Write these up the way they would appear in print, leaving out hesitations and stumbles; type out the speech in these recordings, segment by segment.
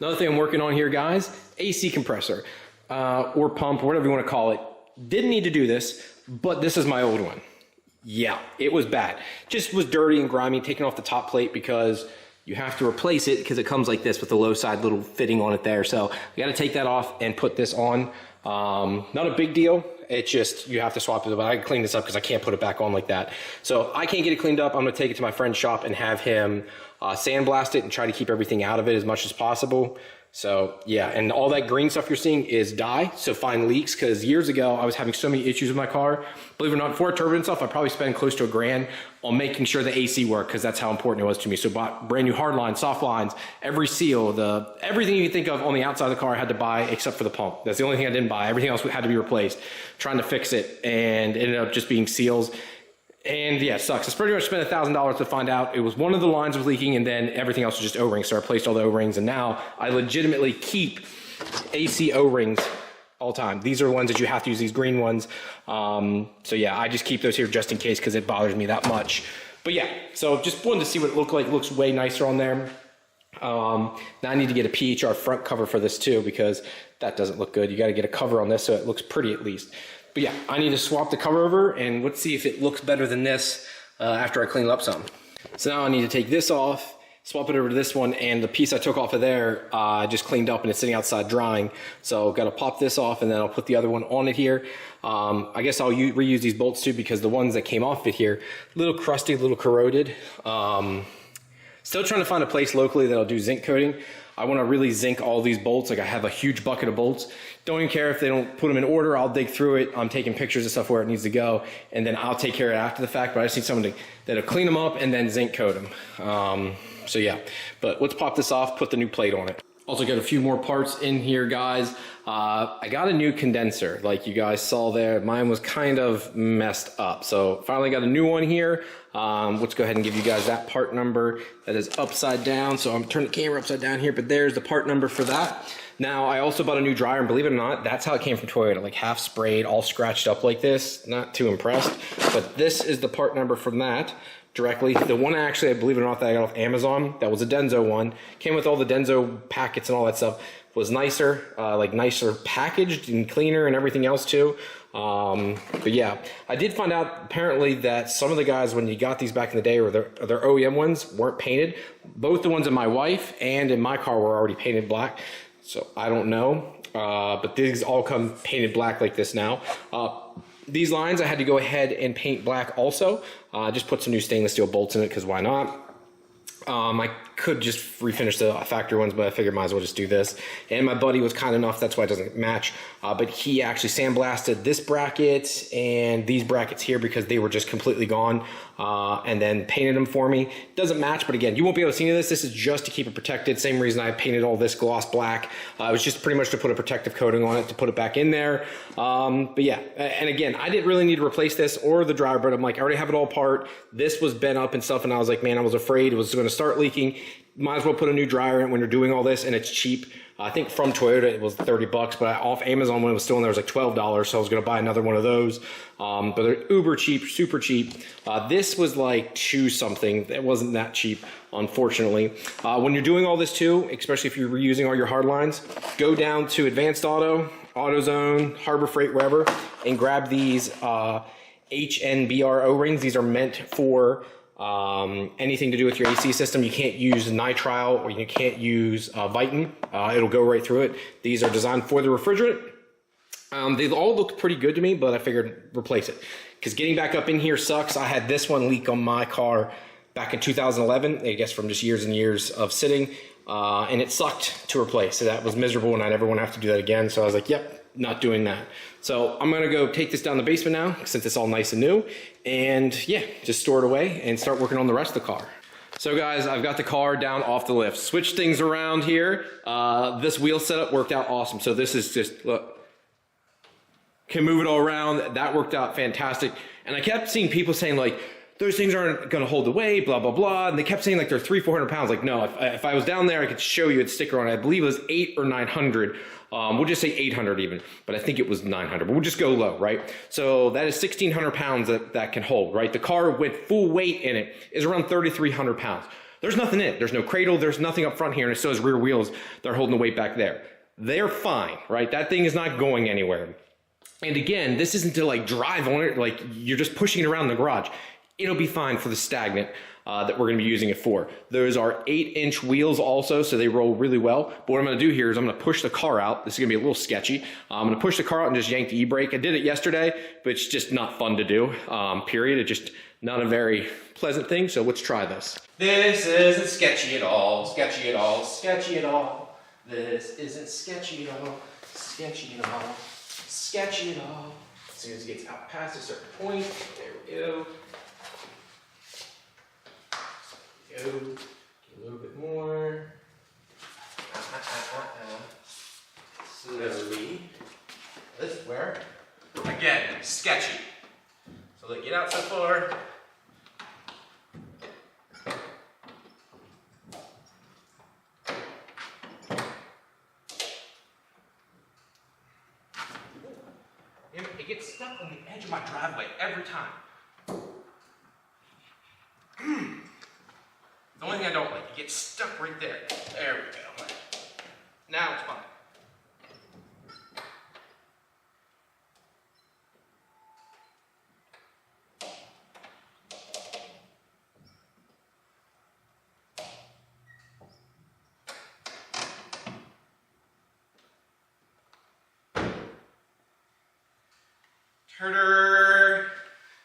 Another thing I'm working on here, guys, AC compressor or pump, whatever you want to call it. Didn't need to do this, but this is my old one. Yeah, it was bad. Just was dirty and grimy, taking off the top plate because you have to replace it because it comes like this with the low side little fitting on it there. So you got to take that off and put this on. Not a big deal. It's just, you have to swap it. But I can clean this up because I can't put it back on like that. So I can't get it cleaned up. I'm going to take it to my friend's shop and have him sandblast it and try to keep everything out of it as much as possible. So yeah, and all that green stuff you're seeing is dye, so find leaks, because years ago I was having so many issues with my car. Believe it or not, before turbine stuff, I probably spent close to $1,000 on making sure the AC worked, because that's how important it was to me. So bought brand new hard lines, soft lines, every seal, everything you can think of on the outside of the car I had to buy except for the pump. That's the only thing I didn't buy. Everything else had to be replaced. Trying to fix it, and it ended up just being seals. And yeah, it sucks. It's pretty much spent $1,000 to find out it was one of the lines was leaking, and then everything else was just O-rings. So I replaced all the O-rings, and now I legitimately keep AC O-rings all the time. These are the ones that you have to use, these green ones. So yeah, I just keep those here just in case because it bothers me that much. But yeah, so just wanted to see what it looked like. It looks way nicer on there. Now I need to get a PHR front cover for this too, because that doesn't look good. You got to get a cover on this so it looks pretty at least. But yeah, I need to swap the cover over, and let's see if it looks better than this after I clean it up some. So now I need to take this off, swap it over to this one, and the piece I took off of there, I just cleaned up and it's sitting outside drying. So got to pop this off, and then I'll put the other one on it here. I guess I'll reuse these bolts too, because the ones that came off it here, a little crusty, a little corroded. Still trying to find a place locally that'll do zinc coating. I want to really zinc all these bolts. Like I have a huge bucket of bolts. Don't even care if they don't put them in order. I'll dig through it. I'm taking pictures of stuff where it needs to go, and then I'll take care of it after the fact. But I just need someone that'll clean them up and then zinc coat them. So yeah, but let's pop this off, put the new plate on it. Also got a few more parts in here, guys. I got a new condenser, like you guys saw there. Mine was kind of messed up. So finally got a new one here. Let's go ahead and give you guys that part number. That is upside down. So I'm turning the camera upside down here, but there's the part number for that. Now I also bought a new dryer, and believe it or not, that's how it came from Toyota, like half sprayed, all scratched up like this. Not too impressed, but this is the part number from that. Directly. The one actually, I believe it or not, that I got off Amazon, that was a Denso one. Came with all the Denso packets and all that stuff. Was nicer, like nicer packaged and cleaner and everything else too. But yeah, I did find out apparently that some of the guys, when you got these back in the day, or their OEM ones, weren't painted. Both the ones in my wife and in my car were already painted black. So I don't know, but these all come painted black like this now. These lines I had to go ahead and paint black also. Just put some new stainless steel bolts in it, because why not? I could just refinish the factory ones, but I figured might as well just do this. And my buddy was kind enough, that's why it doesn't match, but he actually sandblasted this bracket and these brackets here because they were just completely gone, and then painted them for me. Doesn't match, but again, you won't be able to see any of this. This is just to keep it protected. Same reason I painted all this gloss black. It was just pretty much to put a protective coating on it to put it back in there. But yeah, and again, I didn't really need to replace this or the dryer, but I'm like, I already have it all apart. This was bent up and stuff, and I was like, man, I was afraid it was going to start leaking. Might as well put a new dryer in when you're doing all this, and it's cheap. I think from Toyota it was 30 bucks, but off Amazon when it was still in there it was like $12, so I was going to buy another one of those. But they're uber cheap, super cheap. This was like $2 something. It wasn't that cheap, unfortunately. When you're doing all this too, especially if you're reusing all your hard lines, go down to Advanced Auto, AutoZone, Harbor Freight, wherever, and grab these HNBR O-rings. These are meant for anything to do with your AC system. You can't use nitrile, or you can't use Viton. It'll go right through it. These are designed for the refrigerant. They all look pretty good to me, but I figured replace it, because getting back up in here sucks. I had this one leak on my car back in 2011, I guess from just years and years of sitting, and it sucked to replace. So that was miserable, and I never want to have to do that again. So I was like, yep, not doing that. So I'm gonna go take this down the basement now, since it's all nice and new, and yeah, just store it away and start working on the rest of the car. So guys, I've got the car down off the lift. Switched things around here. This wheel setup worked out awesome. So this is just, look, can move it all around. That worked out fantastic. And I kept seeing people saying like, those things aren't gonna hold the weight, blah, blah, blah. And they kept saying like they're 300-400 pounds. Like, no, if I was down there, I could show you its sticker on it. I believe it was 800 or 900. We'll just say 800 even, but I think it was 900, but we'll just go low, right? So that is 1,600 pounds that can hold, right? The car with full weight in it is around 3,300 pounds. There's nothing in it. There's no cradle. There's nothing up front here. And it still has rear wheels. They're holding the weight back there. They're fine, right? That thing is not going anywhere. And again, this isn't to like drive on it, like you're just pushing it around the garage. It'll be fine for the stagnant that we're gonna be using it for. Those are 8-inch wheels also, so they roll really well. But what I'm gonna do here is I'm gonna push the car out. This is gonna be a little sketchy. I'm gonna push the car out and just yank the e-brake. I did it yesterday, but it's just not fun to do, period. It's just not a very pleasant thing, so let's try this. This isn't sketchy at all, sketchy at all, sketchy at all. This isn't sketchy at all, sketchy at all, sketchy at all. As soon as it gets out past a certain point, there we go. Get a little bit more. Slowly. This is where, again, sketchy. So let get out so far. It gets stuck on the edge of my driveway every time. The only thing I don't like, it gets stuck right there. There we go. Now it's fine.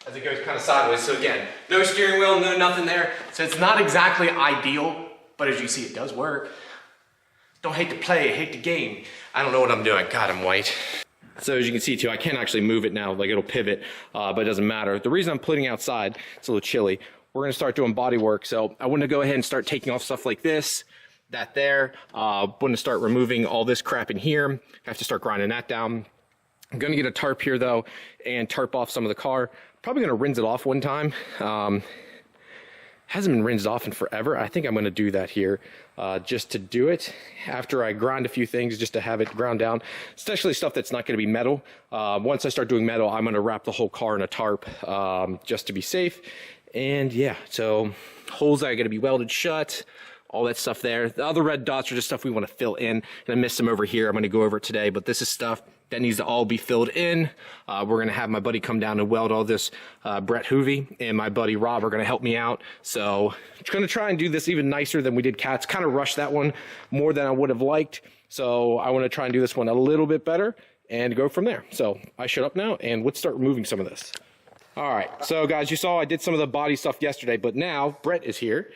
As it goes kind of sideways. So again, no steering wheel, no nothing there. So it's not exactly ideal, but as you see, it does work. Don't hate to play, hate the game. I don't know what I'm doing. God, I'm white. So as you can see too, I can actually move it now, like it'll pivot, but it doesn't matter. The reason I'm putting it outside, it's a little chilly. We're gonna start doing body work. So I want to go ahead and start taking off stuff like this, that there. Want to start removing all this crap in here. I have to start grinding that down. I'm gonna get a tarp here though and tarp off some of the car. Probably gonna rinse it off one time. Hasn't been rinsed off in forever. I think I'm gonna do that here just to do it after I grind a few things, just to have it ground down, especially stuff that's not gonna be metal. Once I start doing metal, I'm gonna wrap the whole car in a tarp just to be safe. And yeah, so holes that are gonna be welded shut, all that stuff there. The other red dots are just stuff we wanna fill in, and I missed some over here. I'm gonna go over it today, but this is stuff that needs to all be filled in. We're gonna have my buddy come down and weld all this. Brett Hoovey and my buddy Rob are gonna help me out. So I'm gonna try and do this even nicer than we did Cats. Kind of rushed that one more than I would have liked. So I wanna try and do this one a little bit better and go from there. So I shut up now and let's start removing some of this. All right, so guys, you saw I did some of the body stuff yesterday, but now Brett is here.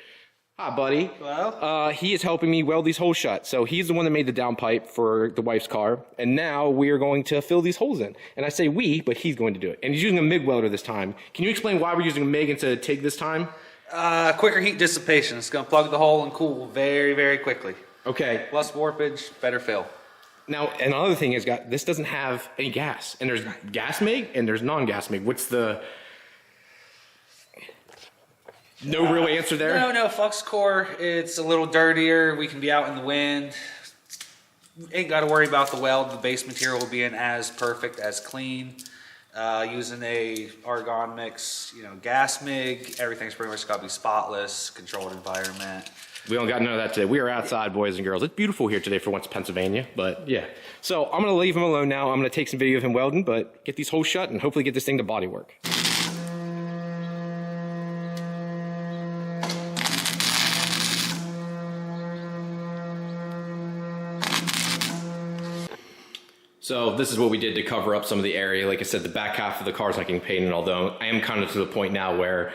Hi, buddy. Hello. He is helping me weld these holes shut. So he's the one that made the downpipe for the wife's car. And now we are going to fill these holes in. And I say we, but he's going to do it. And he's using a MIG welder this time. Can you explain why we're using a MIG instead of TIG this time? Quicker heat dissipation. It's going to plug the hole and cool very, very quickly. Okay. Less warpage, better fill. Now, another thing is, this doesn't have any gas. And there's gas MIG and there's non-gas MIG. What's the... No real answer there? No, flux core, it's a little dirtier. We can be out in the wind. Ain't got to worry about the weld. The base material will be in as perfect, as clean. Using a argon mix, gas MIG, everything's pretty much got to be spotless, controlled environment. We don't got none of that today. We are outside, boys and girls. It's beautiful here today for once, Pennsylvania, but yeah. So I'm gonna leave him alone now. I'm gonna take some video of him welding, but get these holes shut and hopefully get this thing to body work. So this is what we did to cover up some of the area. Like I said, the back half of the car is not getting painted, although I am kind of to the point now where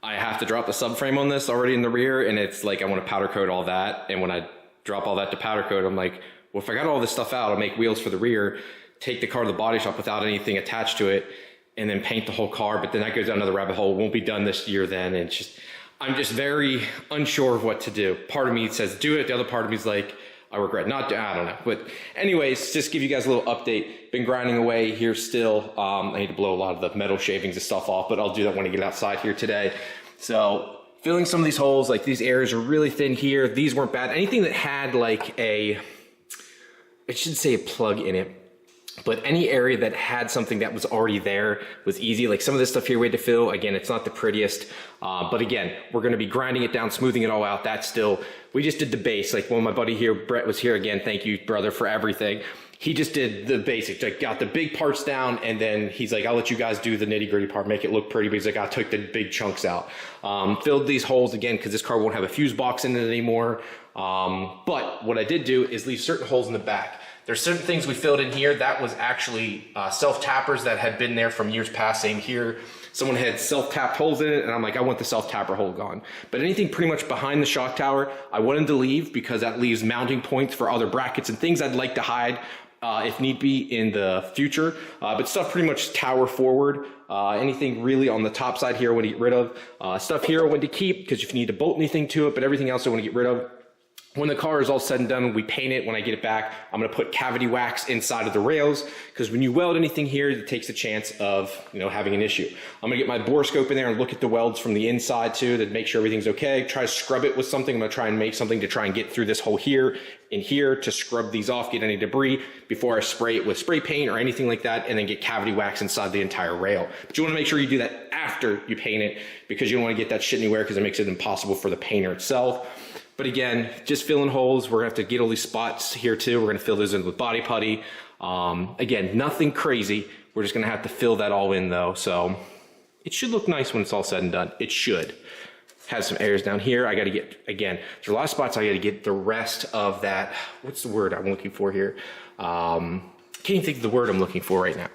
I have to drop the subframe on this already in the rear, and it's like I want to powder coat all that. And when I drop all that to powder coat, I'm like, well, if I got all this stuff out, I'll make wheels for the rear, take the car to the body shop without anything attached to it, and then paint the whole car. But then that goes down another rabbit hole. It won't be done this year then. And I'm just very unsure of what to do. Part of me says do it. The other part of me is like, I regret not doing, I don't know. But anyways, just give you guys a little update. Been grinding away here still. I need to blow a lot of the metal shavings and stuff off, but I'll do that when I get outside here today. So filling some of these holes, like these areas are really thin here. These weren't bad. Anything that had like it should say a plug in it. But any area that had something that was already there was easy. Like some of this stuff here we had to fill. Again, it's not the prettiest, but again, we're gonna be grinding it down, smoothing it all out. That's still, we just did the base. Like when my buddy here, Brett, was here again, thank you, brother, for everything. He just did the basics, like got the big parts down, and then he's like, I'll let you guys do the nitty gritty part, make it look pretty, but he's like, I took the big chunks out. Filled these holes again, because this car won't have a fuse box in it anymore. But what I did do is leave certain holes in the back. There's certain things we filled in here that was actually self-tappers that had been there from years past. Same here. Someone had self-tapped holes in it, and I'm like, I want the self-tapper hole gone. But anything pretty much behind the shock tower, I wanted to leave because that leaves mounting points for other brackets and things I'd like to hide if need be in the future. But stuff pretty much tower forward. Anything really on the top side here I want to get rid of. Stuff here I want to keep because if you need to bolt anything to it, but everything else I want to get rid of. When the car is all said and done, we paint it. When I get it back, I'm gonna put cavity wax inside of the rails because when you weld anything here, it takes a chance of having an issue. I'm gonna get my bore scope in there and look at the welds from the inside too to make sure everything's okay. Try to scrub it with something. I'm gonna try and make something to try and get through this hole here and here to scrub these off, get any debris before I spray it with spray paint or anything like that, and then get cavity wax inside the entire rail. But you wanna make sure you do that after you paint it because you don't wanna get that shit anywhere because it makes it impossible for the painter itself. But again, just filling holes. We're gonna have to get all these spots here too. We're gonna fill those in with body putty. Again, nothing crazy. We're just gonna have to fill that all in though. So it should look nice when it's all said and done. It should. Has some areas down here. I gotta get, again, there's a lot of spots I gotta get the rest of that. What's the word I'm looking for here? Can't even think of the word I'm looking for right now.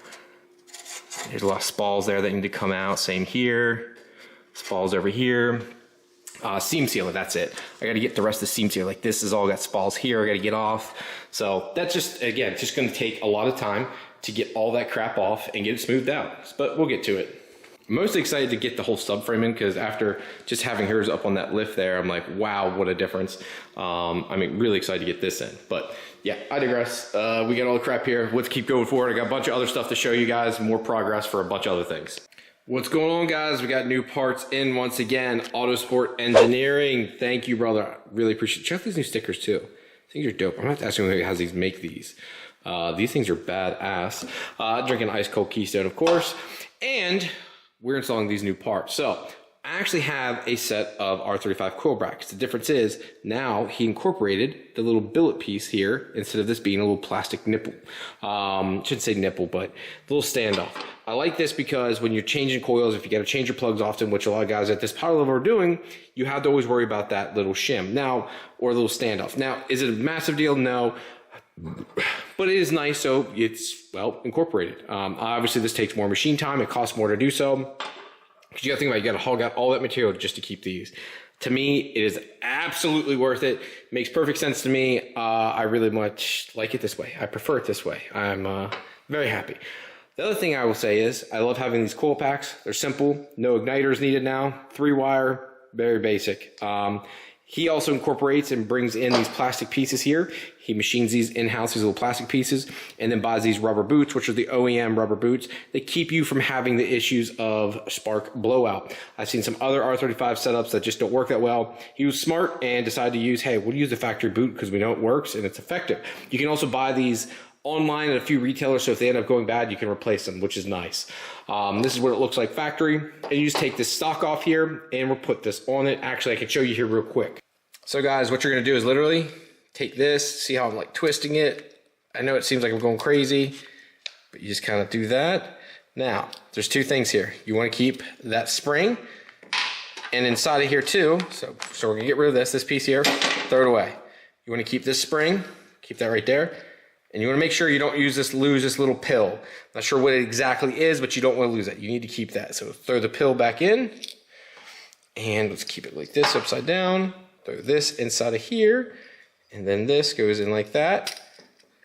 There's a lot of spalls there that need to come out. Same here. Spalls over here. Seam sealer, that's it. I gotta get the rest of the seam sealer. Like this has all got spalls here I gotta get off. So that's just, again, just gonna take a lot of time to get all that crap off and get it smoothed out. But we'll get to it. I'm mostly excited to get the whole subframe in because after just having hers up on that lift there, I'm like, wow, what a difference. I'm really excited to get this in. But yeah, I digress. We got all the crap here. Let's keep going forward. I got a bunch of other stuff to show you guys, more progress for a bunch of other things. What's going on, guys? We got new parts in once again. Autosport Engineering. Thank you, brother. Really appreciate it. Check out these new stickers too. Things are dope. I'm gonna have to ask him how these make these. These things are badass. Drinking ice cold Keystone, of course. And we're installing these new parts. So I actually have a set of R35 coil brackets. The difference is now he incorporated the little billet piece here instead of this being a little plastic nipple. Shouldn't say nipple, but a little standoff. I like this because when you're changing coils, if you got to change your plugs often, which a lot of guys at this power level are doing, you have to always worry about that little shim now, or a little standoff. Now, is it a massive deal? No. But it is nice, so it's, well, incorporated. Obviously, this takes more machine time. It costs more to do so. Because you got to think about it, you got to haul out all that material just to keep these. To me, it is absolutely worth it. Makes perfect sense to me. I really much like it this way. I prefer it this way. I'm very happy. The other thing I will say is I love having these Coilpacks. They're simple. No igniters needed now. 3-wire, very basic. He also incorporates and brings in these plastic pieces here. He machines these in-house, these little plastic pieces, and then buys these rubber boots, which are the OEM rubber boots. They keep you from having the issues of spark blowout. I've seen some other R35 setups that just don't work that well. He was smart and decided to use, hey, we'll use the factory boot because we know it works and it's effective. You can also buy these online at a few retailers, so if they end up going bad, you can replace them, which is nice. This is what it looks like factory. And you just take this stock off here and we'll put this on it. Actually, I can show you here real quick. So guys, what you're gonna do is literally take this, see how I'm like twisting it. I know it seems like I'm going crazy, but you just kind of do that. Now, there's two things here. You wanna keep that spring, and inside of here too, so we're gonna get rid of this piece here, throw it away. You wanna keep this spring, keep that right there, and you wanna make sure you don't lose this little pill. Not sure what it exactly is, but you don't wanna lose it. You need to keep that. So throw the pill back in, and let's keep it like this, upside down. Throw this inside of here, and then this goes in like that,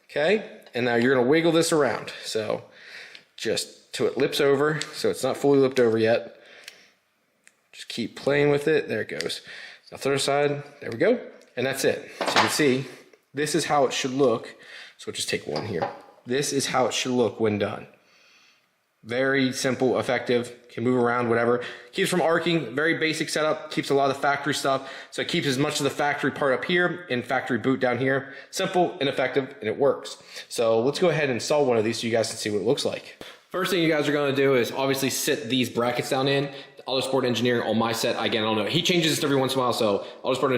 okay? And now you're gonna wiggle this around. So just till it lips over, so it's not fully lipped over yet. Just keep playing with it, there it goes. Now throw it aside, there we go, and that's it. So you can see, this is how it should look. So we'll just take one here. This is how it should look when done. Very simple, effective, can move around, whatever. Keeps from arcing, very basic setup, keeps a lot of the factory stuff. So it keeps as much of the factory part up here and factory boot down here. Simple and effective, and it works. So let's go ahead and install one of these so you guys can see what it looks like. First thing you guys are gonna do is obviously sit these brackets down in. Autosport Engineering on my set, again, I don't know. He changes this every once in a while, so Autosport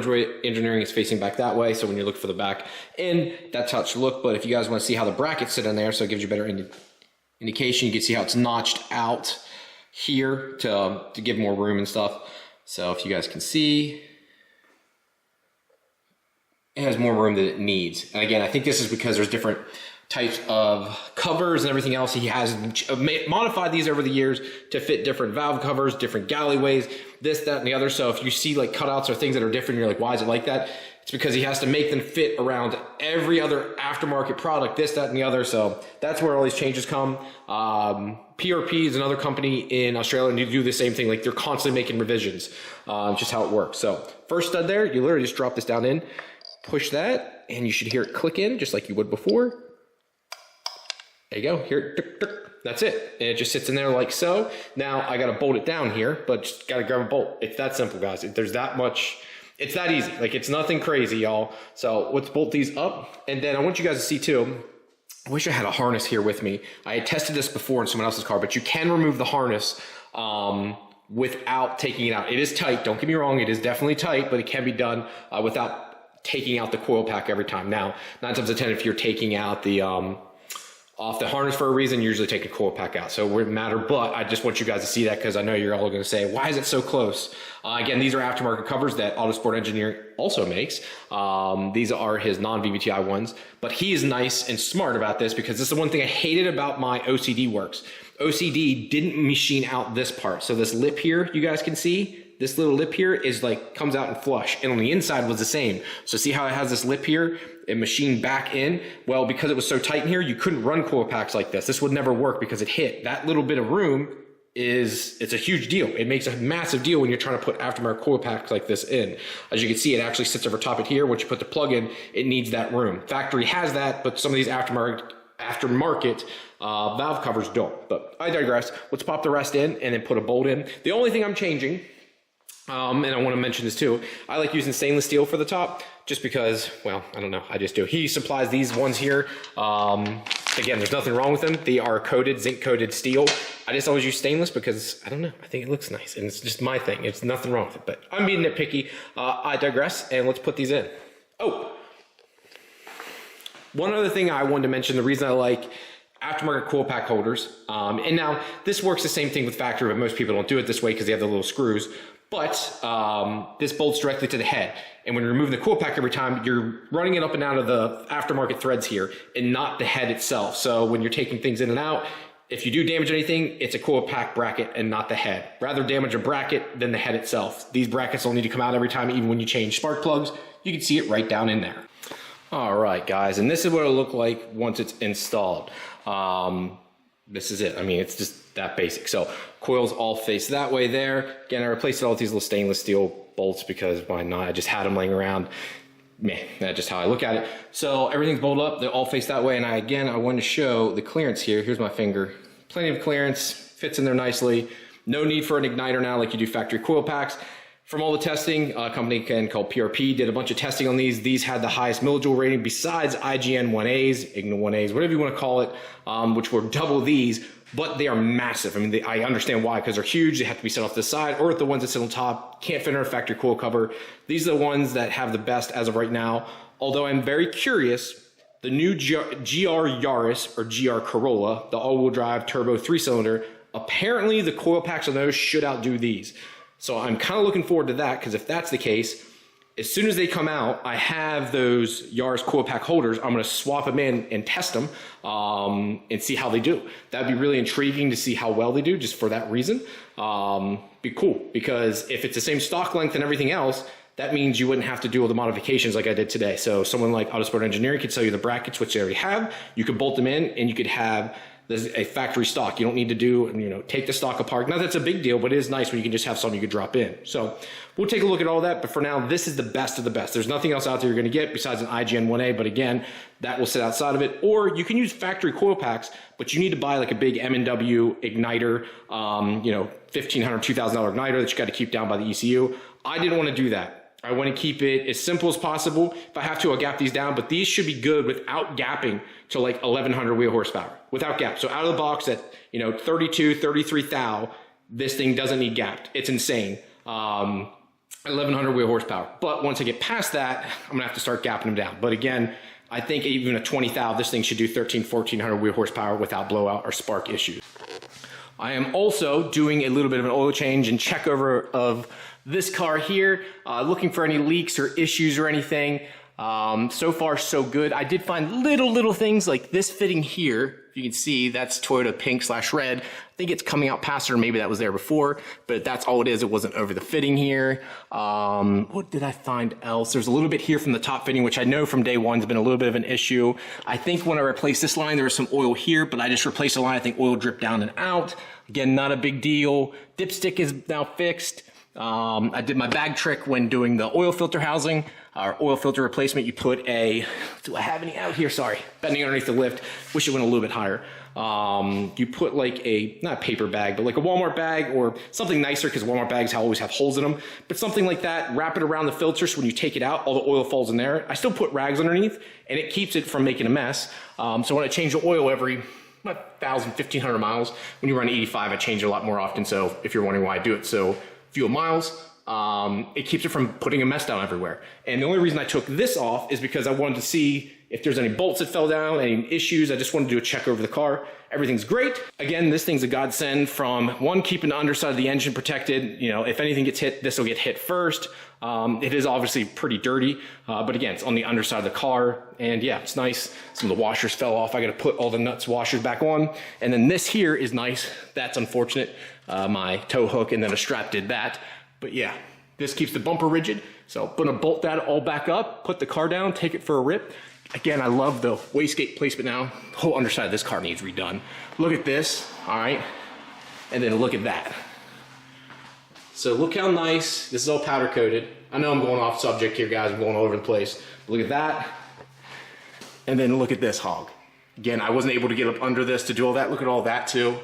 Engineering is facing back that way, so when you look for the back in, that's how it should look. But if you guys wanna see how the brackets sit in there, so it gives you better indication, you can see how it's notched out here to give more room and stuff. So if you guys can see, it has more room than it needs. And again, I think this is because there's different types of covers and everything else. He has modified these over the years to fit different valve covers, different galleyways, this, that, and the other. So if you see like cutouts or things that are different, you're like, why is it like that? It's because he has to make them fit around every other aftermarket product, this, that, and the other. So that's where all these changes come. PRP is another company in Australia, and you do the same thing. Like they're constantly making revisions, just how it works. So first stud there, you literally just drop this down in, push that, and you should hear it click in just like you would before. There you go, here, that's it. And it just sits in there like so. Now I gotta bolt it down here, but just gotta grab a bolt. It's that simple, guys. There's that much, it's that easy. Like it's nothing crazy, y'all. So let's bolt these up. And then I want you guys to see too, I wish I had a harness here with me. I had tested this before in someone else's car, but you can remove the harness without taking it out. It is tight, don't get me wrong, it is definitely tight, but it can be done without taking out the coil pack every time. Now, 9 times out of 10, if you're taking out the off the harness for a reason, you usually take a coil pack out, so it wouldn't matter. But I just want you guys to see that because I know you're all going to say, why is it so close? Again, these are aftermarket covers that Autosport Engineering also makes. These are his non-VVTi ones, but he is nice and smart about this because this is the one thing I hated about my OCD works. OCD didn't machine out this part. So this lip here, you guys can see, this little lip here is like, comes out and flush, and on the inside was the same. So see how it has this lip here? It machined back in. Well, because it was so tight in here, you couldn't run coil packs like this. This would never work because it hit. That little bit of room it's a huge deal. It makes a massive deal when you're trying to put aftermarket coil packs like this in. As you can see, it actually sits over top of here. Once you put the plug in, it needs that room. Factory has that, but some of these aftermarket valve covers don't. But I digress. Let's pop the rest in and then put a bolt in. The only thing I'm changing, and I want to mention this too, I like using stainless steel for the top just because, well, I don't know, I just do. He supplies these ones here. Again, there's nothing wrong with them. They are coated, zinc coated steel. I just always use stainless because, I don't know, I think it looks nice and it's just my thing. It's nothing wrong with it, but I'm being nitpicky. I digress, and let's put these in. Oh, one other thing I wanted to mention, the reason I like aftermarket coil pack holders, and now this works the same thing with factory, but most people don't do it this way because they have the little screws. But this bolts directly to the head. And when you're removing the coil pack every time, you're running it up and out of the aftermarket threads here and not the head itself. So when you're taking things in and out, if you do damage anything, it's a coil pack bracket and not the head. Rather damage a bracket than the head itself. These brackets don't need to come out every time, even when you change spark plugs. You can see it right down in there. All right, guys, and this is what it'll look like once it's installed. This is it. I mean, it's just that basic. So coils all face that way there. Again, I replaced it all with these little stainless steel bolts because why not? I just had them laying around. Man, that's just how I look at it. So everything's bolted up. They all face that way. And I wanted to show the clearance here. Here's my finger. Plenty of clearance. Fits in there nicely. No need for an igniter now like you do factory coil packs. From all the testing, a company called PRP did a bunch of testing on these. These had the highest millijoule rating besides IGN 1As, Igna 1As, whatever you want to call it, which were double these, but they are massive. I mean, I understand why, because they're huge. They have to be set off to the side, or the ones that sit on top can't fit in a factory coil cover. These are the ones that have the best as of right now. Although I'm very curious, the new GR Yaris or GR Corolla, the all-wheel drive turbo 3-cylinder, apparently the coil packs on those should outdo these. So I'm kind of looking forward to that, because if that's the case, as soon as they come out, I have those Yaris coil pack holders. I'm going to swap them in and test them and see how they do. That'd be really intriguing to see how well they do, just for that reason. Be cool, because if it's the same stock length and everything else, that means you wouldn't have to do all the modifications like I did today. So someone like Autosport Engineering could sell you the brackets, which they already have. You could bolt them in, and you could have This is a factory stock. You don't need to do, take the stock apart. Now that's a big deal, but it is nice when you can just have something you could drop in. So we'll take a look at all that, but for now, this is the best of the best. There's nothing else out there you're gonna get besides an IGN 1A, but again, that will sit outside of it. Or you can use factory coil packs, but you need to buy like a big M&W igniter, $1,500, $2,000 igniter that you got to keep down by the ECU. I didn't want to do that. I want to keep it as simple as possible. If I have to, I'll gap these down, but these should be good without gapping to like 1,100 wheel horsepower, without gap. So out of the box at, 32, 33 thou, this thing doesn't need gapped. It's insane. 1,100 wheel horsepower. But once I get past that, I'm gonna have to start gapping them down. But again, I think even a 20 thou, this thing should do 1,400 wheel horsepower without blowout or spark issues. I am also doing a little bit of an oil change and check over of this car here, looking for any leaks or issues or anything. So far, so good. I did find little things like this fitting here. If you can see, that's Toyota pink/red. I think it's coming out past her. Maybe that was there before, but that's all it is. It wasn't over the fitting here. What did I find else? There's a little bit here from the top fitting, which I know from day one has been a little bit of an issue. I think when I replaced this line, there was some oil here, but I just replaced the line. I think oil dripped down and out. Again, not a big deal. Dipstick is now fixed. I did my bag trick when doing the oil filter housing, or oil filter replacement. You put a, do I have any out here? Sorry, bending underneath the lift. Wish it went a little bit higher. You put like a, not a paper bag, but like a Walmart bag or something nicer, because Walmart bags always have holes in them, but something like that. Wrap it around the filter so when you take it out, all the oil falls in there. I still put rags underneath and it keeps it from making a mess. So when I change the oil every 1,000, 1,500 miles, when you run 85, I change it a lot more often. So if you're wondering why I do it so few miles, it keeps it from putting a mess down everywhere. And the only reason I took this off is because I wanted to see if there's any bolts that fell down, any issues. I just wanted to do a check over the car. Everything's great. Again, this thing's a godsend from one, keeping the underside of the engine protected. If anything gets hit, this will get hit first. It is obviously pretty dirty, but again, it's on the underside of the car. And yeah, it's nice. Some of the washers fell off. I got to put all the nuts washers back on. And then this here is nice. That's unfortunate. My tow hook and then a strap did that. But yeah, this keeps the bumper rigid. So I'm gonna bolt that all back up, put the car down, take it for a rip. Again, I love the wastegate placement now. The whole underside of this car needs redone. Look at this, all right? And then look at that. So look how nice, this is all powder coated. I know I'm going off subject here, guys. I'm going all over the place. Look at that. And then look at this hog. Again, I wasn't able to get up under this to do all that. Look at all that too.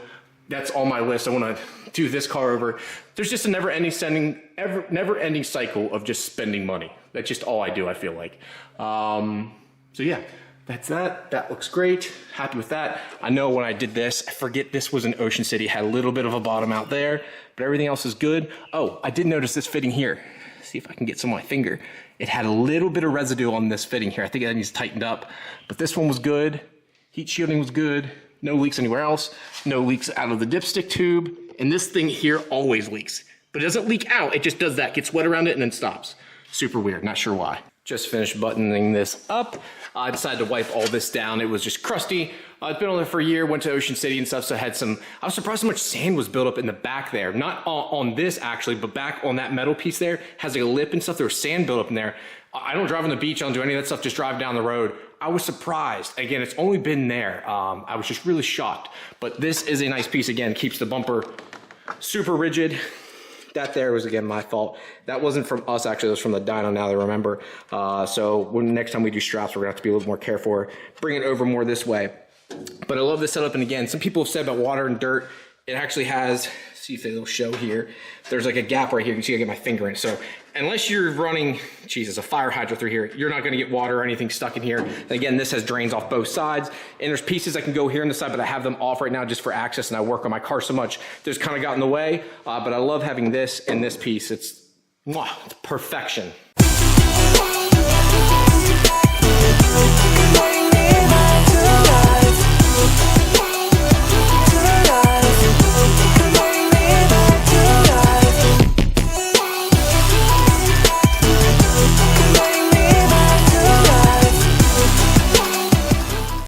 That's on my list. I want to do this car over. There's just a never-ending cycle of just spending money. That's just all I do, I feel like. So yeah, that's that. That looks great. Happy with that. I know when I did this, I forget this was in Ocean City. Had a little bit of a bottom out there, but everything else is good. Oh, I did notice this fitting here. See if I can get some on my finger. It had a little bit of residue on this fitting here. I think that needs tightened up, but this one was good. Heat shielding was good. No leaks anywhere else. No leaks out of the dipstick tube. And this thing here always leaks, but it doesn't leak out. It just does that, gets wet around it and then stops. Super weird, not sure why. Just finished buttoning this up. I decided to wipe all this down. It was just crusty. It's been on there for a year, went to Ocean City and stuff, so I had some, I was surprised how much sand was built up in the back there. Not on this actually, but back on that metal piece there, has like a lip and stuff. There was sand built up in there. I don't drive on the beach, I don't do any of that stuff, just drive down the road. I was surprised. Again, it's only been there. I was just really shocked. But this is a nice piece, again, keeps the bumper super rigid. That there was, again, my fault. That wasn't from us, actually. It was from the dyno, now that I remember. So when next time we do straps, we're going to have to be a little more careful. Bring it over more this way. But I love this setup. And again, some people have said about water and dirt. It actually has, see if they'll show here. There's like a gap right here. You can see I get my finger in. So unless you're running, Jesus, a fire hydrant through here, you're not going to get water or anything stuck in here. And again, this has drains off both sides. And there's pieces I can go here on the side, but I have them off right now just for access. And I work on my car so much, there's kind of got in the way. But I love having this and this piece. It's perfection.